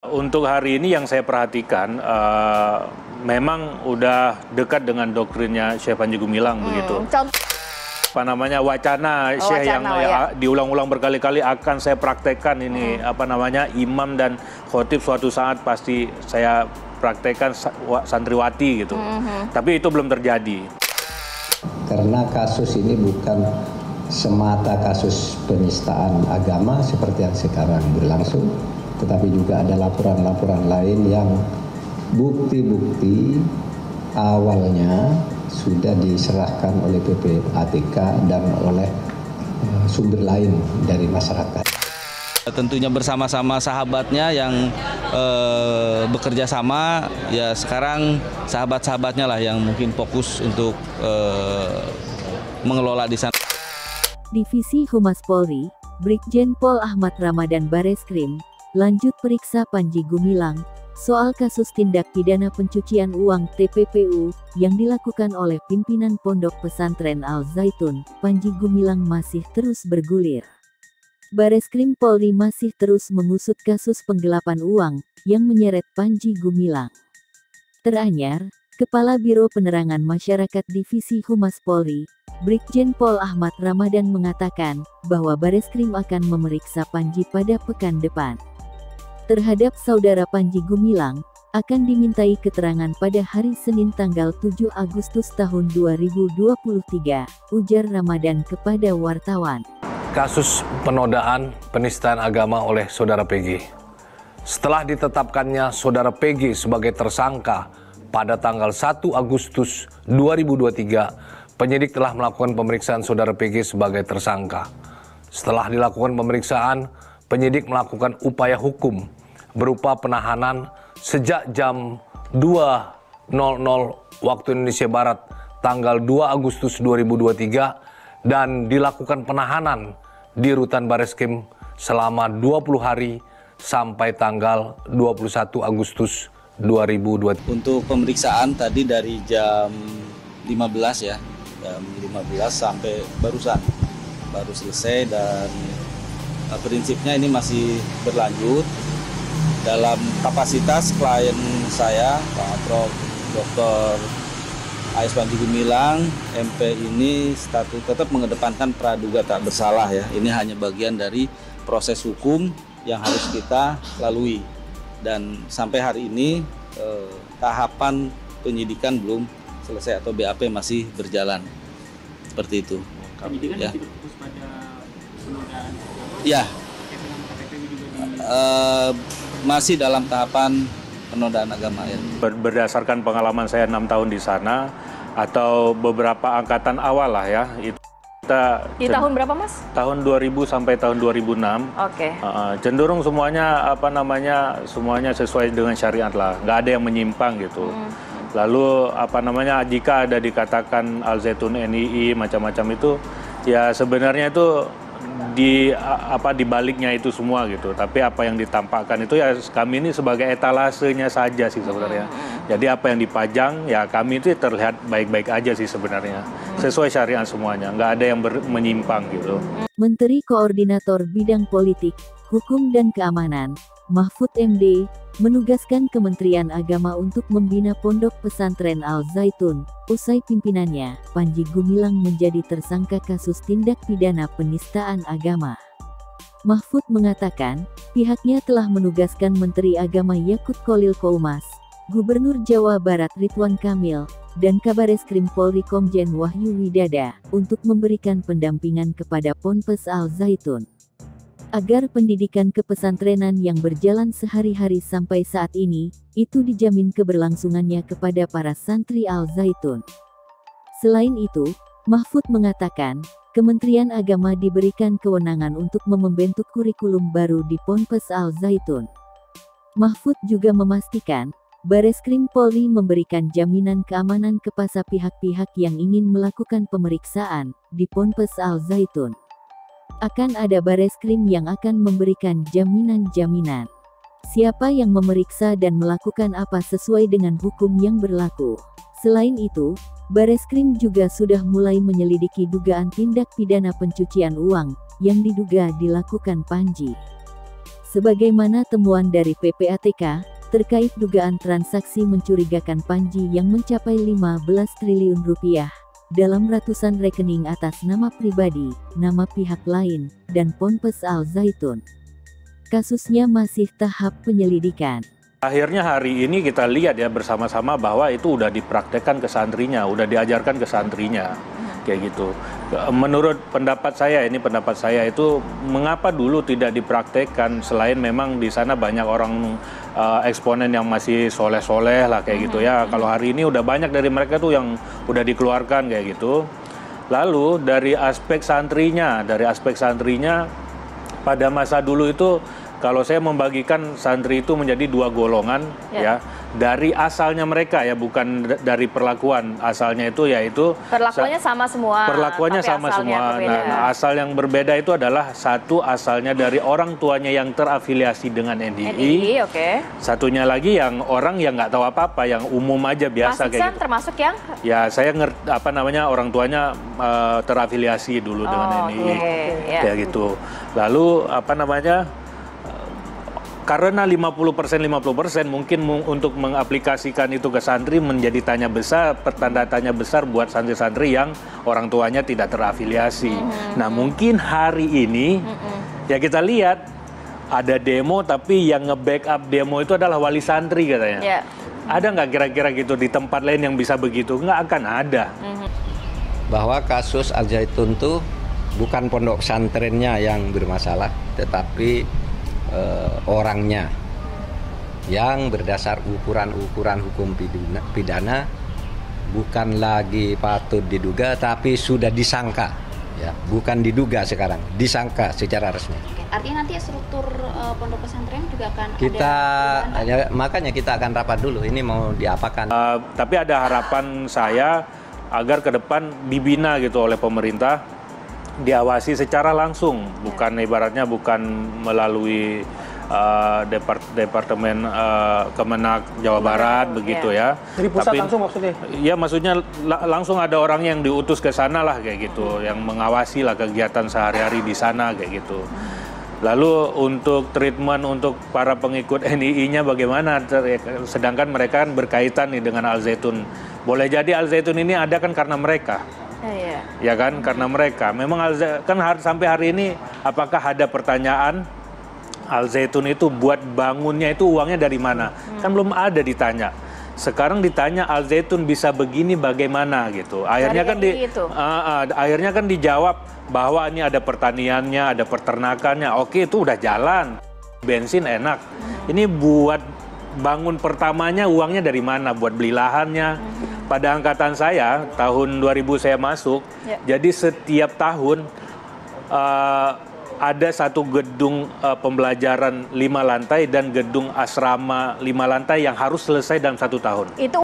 Untuk hari ini yang saya perhatikan, memang udah dekat dengan doktrinnya Syekh Panji Gumilang begitu. Apa namanya wacana Syekh yang ya. diulang-ulang berkali-kali akan saya praktekkan ini imam dan khotib suatu saat pasti saya praktekkan santriwati gitu. Tapi itu belum terjadi. Karena kasus ini bukan semata kasus penistaan agama seperti yang sekarang berlangsung, tetapi juga ada laporan-laporan lain yang bukti-bukti awalnya sudah diserahkan oleh PPATK dan oleh sumber lain dari masyarakat. Tentunya bersama-sama sahabatnya yang bekerja sama, ya sekarang sahabat-sahabatnya lah yang mungkin fokus untuk mengelola di sana. Divisi Humas Polri, Brigjen Pol Ahmad Ramadan Bareskrim, lanjut periksa Panji Gumilang, soal kasus tindak pidana pencucian uang TPPU, yang dilakukan oleh pimpinan Pondok Pesantren Al Zaitun, Panji Gumilang masih terus bergulir. Bareskrim Polri masih terus mengusut kasus penggelapan uang, yang menyeret Panji Gumilang. Teranyar, Kepala Biro Penerangan Masyarakat Divisi Humas Polri, Brigjen Pol Ahmad Ramadan mengatakan, bahwa Bareskrim akan memeriksa Panji pada pekan depan. Terhadap saudara Panji Gumilang, akan dimintai keterangan pada hari Senin tanggal 7 Agustus tahun 2023, ujar Ramadan kepada wartawan. Kasus penodaan penistaan agama oleh saudara PG. Setelah ditetapkannya saudara PG sebagai tersangka pada tanggal 1 Agustus 2023, penyidik telah melakukan pemeriksaan saudara PG sebagai tersangka. Setelah dilakukan pemeriksaan, penyidik melakukan upaya hukum berupa penahanan sejak jam 2.00 waktu Indonesia Barat tanggal 2 Agustus 2023 dan dilakukan penahanan di Rutan Bareskrim selama 20 hari sampai tanggal 21 Agustus 2023. Untuk pemeriksaan tadi dari jam 15 ya, jam 15 sampai baru selesai, dan prinsipnya ini masih berlanjut dalam kapasitas klien saya, Pak Prof. Dr. A.S. Panji Gumilang, MP ini status tetap mengedepankan praduga tak bersalah ya. Ini hanya bagian dari proses hukum yang harus kita lalui. Dan sampai hari ini tahapan penyidikan belum selesai atau BAP masih berjalan. Seperti itu. Penyidikan ya. masih berfokus pada penodaan agama? Ya. Masih dalam tahapan penodaan agama ya. Berdasarkan pengalaman saya 6 tahun di sana atau beberapa angkatan awal lah ya, itu kita Di tahun berapa, Mas? tahun 2000 sampai tahun 2006. Oke. Cenderung semuanya semuanya sesuai dengan syariat lah, nggak ada yang menyimpang gitu. Lalu jika ada dikatakan Al Zaitun NII macam-macam itu, ya sebenarnya itu di baliknya itu semua gitu. Tapi apa yang ditampakkan itu ya kami ini sebagai etalasenya saja sih sebenarnya. Jadi apa yang dipajang ya kami itu terlihat baik-baik aja sih sebenarnya. Sesuai syariat semuanya, nggak ada yang menyimpang gitu. Menteri Koordinator Bidang Politik, Hukum dan Keamanan, Mahfud MD, menugaskan Kementerian Agama untuk membina Pondok Pesantren Al Zaitun, usai pimpinannya, Panji Gumilang menjadi tersangka kasus tindak pidana penistaan agama. Mahfud mengatakan, pihaknya telah menugaskan Menteri Agama Yakut Kholil Koumas, Gubernur Jawa Barat Ridwan Kamil, dan Kabareskrim Polri Komjen Wahyu Widada, untuk memberikan pendampingan kepada Ponpes Al Zaitun, agar pendidikan kepesantrenan yang berjalan sehari-hari sampai saat ini, itu dijamin keberlangsungannya kepada para santri Al Zaitun. Selain itu, Mahfud mengatakan, Kementerian Agama diberikan kewenangan untuk membentuk kurikulum baru di Ponpes Al Zaitun. Mahfud juga memastikan, Bareskrim Polri memberikan jaminan keamanan kepada pihak-pihak yang ingin melakukan pemeriksaan di Ponpes Al Zaitun. Akan ada Bareskrim yang akan memberikan jaminan-jaminan. Siapa yang memeriksa dan melakukan apa sesuai dengan hukum yang berlaku. Selain itu, Bareskrim juga sudah mulai menyelidiki dugaan tindak pidana pencucian uang yang diduga dilakukan Panji. Sebagaimana temuan dari PPATK, terkait dugaan transaksi mencurigakan Panji yang mencapai 15 triliun rupiah dalam ratusan rekening atas nama pribadi, nama pihak lain, dan Ponpes Al Zaitun. Kasusnya masih tahap penyelidikan. Akhirnya hari ini kita lihat ya bersama-sama bahwa itu udah dipraktekkan ke santrinya, udah diajarkan ke santrinya, kayak gitu. Menurut pendapat saya, ini pendapat saya itu, mengapa dulu tidak dipraktekkan selain memang di sana banyak orang eksponen yang masih soleh-soleh lah kayak gitu ya. Kalau hari ini udah banyak dari mereka tuh yang udah dikeluarkan kayak gitu. Lalu dari aspek santrinya pada masa dulu itu, kalau saya membagikan santri itu menjadi dua golongan ya, dari asalnya mereka ya, bukan dari perlakuan. Asalnya itu yaitu perlakuannya sama semua. Perlakuannya sama semua. Nah, asal yang berbeda itu adalah satu asalnya dari orang tuanya yang terafiliasi dengan NII. Satunya lagi yang orang yang nggak tahu apa-apa, yang umum aja biasa Mas kayak gitu. Termasuk yang? Ya, saya ngerti orang tuanya terafiliasi dulu dengan NII. Kayak gitu. Lalu karena 50% mungkin untuk mengaplikasikan itu ke santri menjadi pertanda tanya besar buat santri-santri yang orang tuanya tidak terafiliasi. Nah, mungkin hari ini ya kita lihat ada demo, tapi yang nge-backup demo itu adalah wali santri katanya. Ada nggak kira-kira gitu di tempat lain yang bisa begitu? Nggak akan ada. Bahwa kasus Al Zaitun itu bukan pondok pesantrennya yang bermasalah, tetapi orangnya yang berdasar ukuran hukum pidana bukan lagi patut diduga tapi sudah disangka, ya, bukan diduga sekarang, disangka secara resmi. Artinya nanti struktur pondok pesantren juga akan makanya kita akan rapat dulu, ini mau diapakan. Tapi ada harapan saya agar ke depan dibina gitu oleh pemerintah, diawasi secara langsung, bukan ibaratnya bukan melalui Departemen Kemenak Jawa Barat begitu ya. Dari pusat langsung maksudnya? Iya, maksudnya langsung ada orang yang diutus ke sana lah kayak gitu, yang mengawasi lah kegiatan sehari-hari di sana kayak gitu. Lalu untuk treatment untuk para pengikut NII-nya bagaimana? Sedangkan mereka kan berkaitan nih dengan Al Zaitun. Boleh jadi Al Zaitun ini ada kan karena mereka. Ya kan, karena mereka. Memang kan sampai hari ini apakah ada pertanyaan Al Zaitun itu buat bangunnya itu uangnya dari mana? Kan belum ada ditanya. Sekarang ditanya Al Zaitun bisa begini bagaimana gitu. Akhirnya kan akhirnya kan dijawab bahwa ini ada pertaniannya, ada peternakannya. Oke, itu udah jalan. Bensin enak. Ini buat bangun pertamanya uangnya dari mana? Buat beli lahannya. Pada angkatan saya, tahun 2000 saya masuk, jadi setiap tahun ada satu gedung pembelajaran 5 lantai dan gedung asrama 5 lantai yang harus selesai dalam 1 tahun. Itu